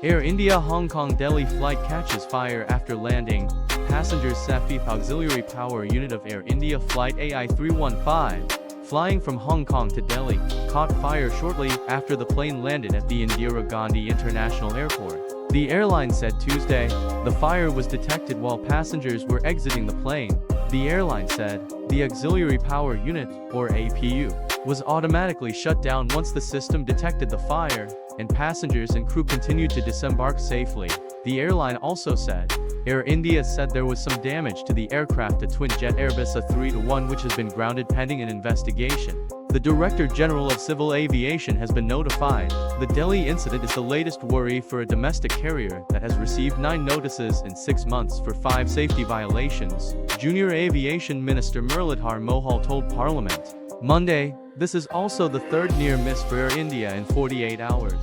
Air India Hong Kong Delhi flight catches fire after landing. Passengers Safith Auxiliary Power Unit of Air India Flight AI315, flying from Hong Kong to Delhi, caught fire shortly after the plane landed at the Indira Gandhi International Airport. The airline said Tuesday the fire was detected while passengers were exiting the plane. The airline said the Auxiliary Power Unit, or APU, was automatically shut down once the system detected the fire, and passengers and crew continued to disembark safely. The airline also said Air India said there was some damage to the aircraft, a twin-jet Airbus A321, which has been grounded pending an investigation. The Director General of Civil Aviation has been notified. The Delhi incident is the latest worry for a domestic carrier that has received 9 notices in 6 months for 5 safety violations, Junior Aviation Minister Muralidhar Mohal told Parliament Monday. This is also the 3rd near miss for Air India in 48 hours.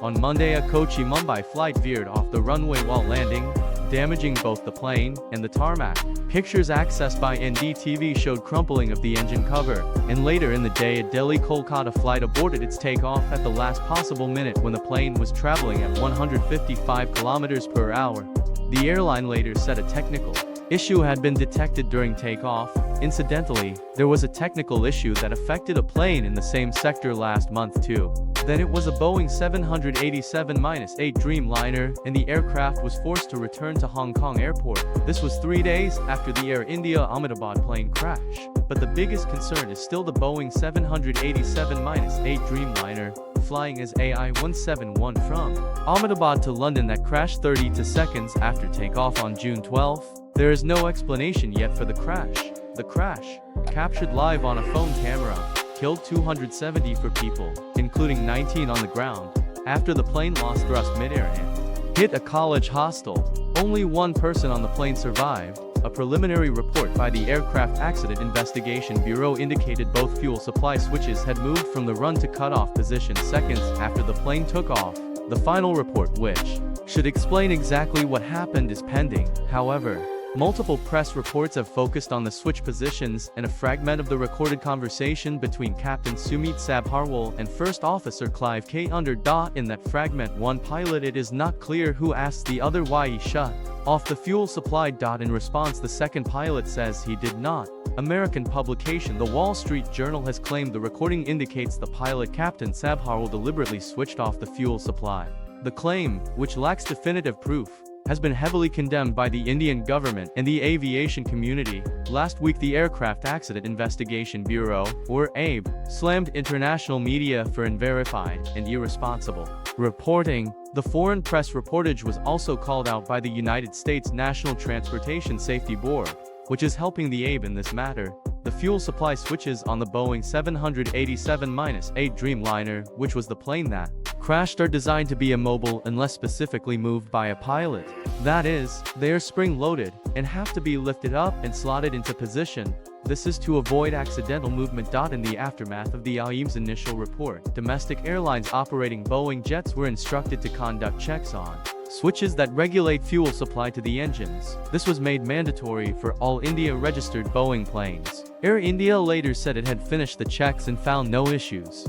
On Monday, a Kochi-Mumbai flight veered off the runway while landing, damaging both the plane and the tarmac. Pictures accessed by NDTV showed crumpling of the engine cover, and later in the day a Delhi-Kolkata flight aborted its takeoff at the last possible minute when the plane was traveling at 155 km per hour. The airline later said a technical issue had been detected during takeoff. Incidentally, there was a technical issue that affected a plane in the same sector last month too. Then it was a Boeing 787-8 Dreamliner, and the aircraft was forced to return to Hong Kong Airport. This was 3 days after the Air India Ahmedabad plane crash. But the biggest concern is still the Boeing 787-8 Dreamliner, flying as AI-171 from Ahmedabad to London that crashed 32 seconds after takeoff on June 12. There is no explanation yet for the crash. The crash, captured live on a phone camera, killed 274 people, including 19 on the ground, after the plane lost thrust mid-air and hit a college hostel. Only 1 person on the plane survived. A preliminary report by the Aircraft Accident Investigation Bureau indicated both fuel supply switches had moved from the run to cutoff position seconds after the plane took off. The final report, which should explain exactly what happened, is pending. However, multiple press reports have focused on the switch positions and a fragment of the recorded conversation between Captain Sumit Sabharwal and First Officer Clive K. In that fragment, one pilot, it is not clear who asked the other why he shut off the fuel supply. In response, the second pilot says he did not. American publication The Wall Street Journal has claimed the recording indicates the pilot, Captain Sabharwal, deliberately switched off the fuel supply. The claim, which lacks definitive proof, has been heavily condemned by the Indian government and the aviation community. Last week, the Aircraft Accident Investigation Bureau, or ABE, slammed international media for unverified and irresponsible reporting. The foreign press reportage was also called out by the United States National Transportation Safety Board, which is helping the ABE in this matter. The fuel supply switches on the Boeing 787-8 Dreamliner, which was the plane that crashed, are designed to be immobile unless specifically moved by a pilot. That is, they are spring-loaded and have to be lifted up and slotted into position. This is to avoid accidental movement. In the aftermath of the AIM's initial report, domestic airlines operating Boeing jets were instructed to conduct checks on switches that regulate fuel supply to the engines. This was made mandatory for all India-registered Boeing planes. Air India later said it had finished the checks and found no issues.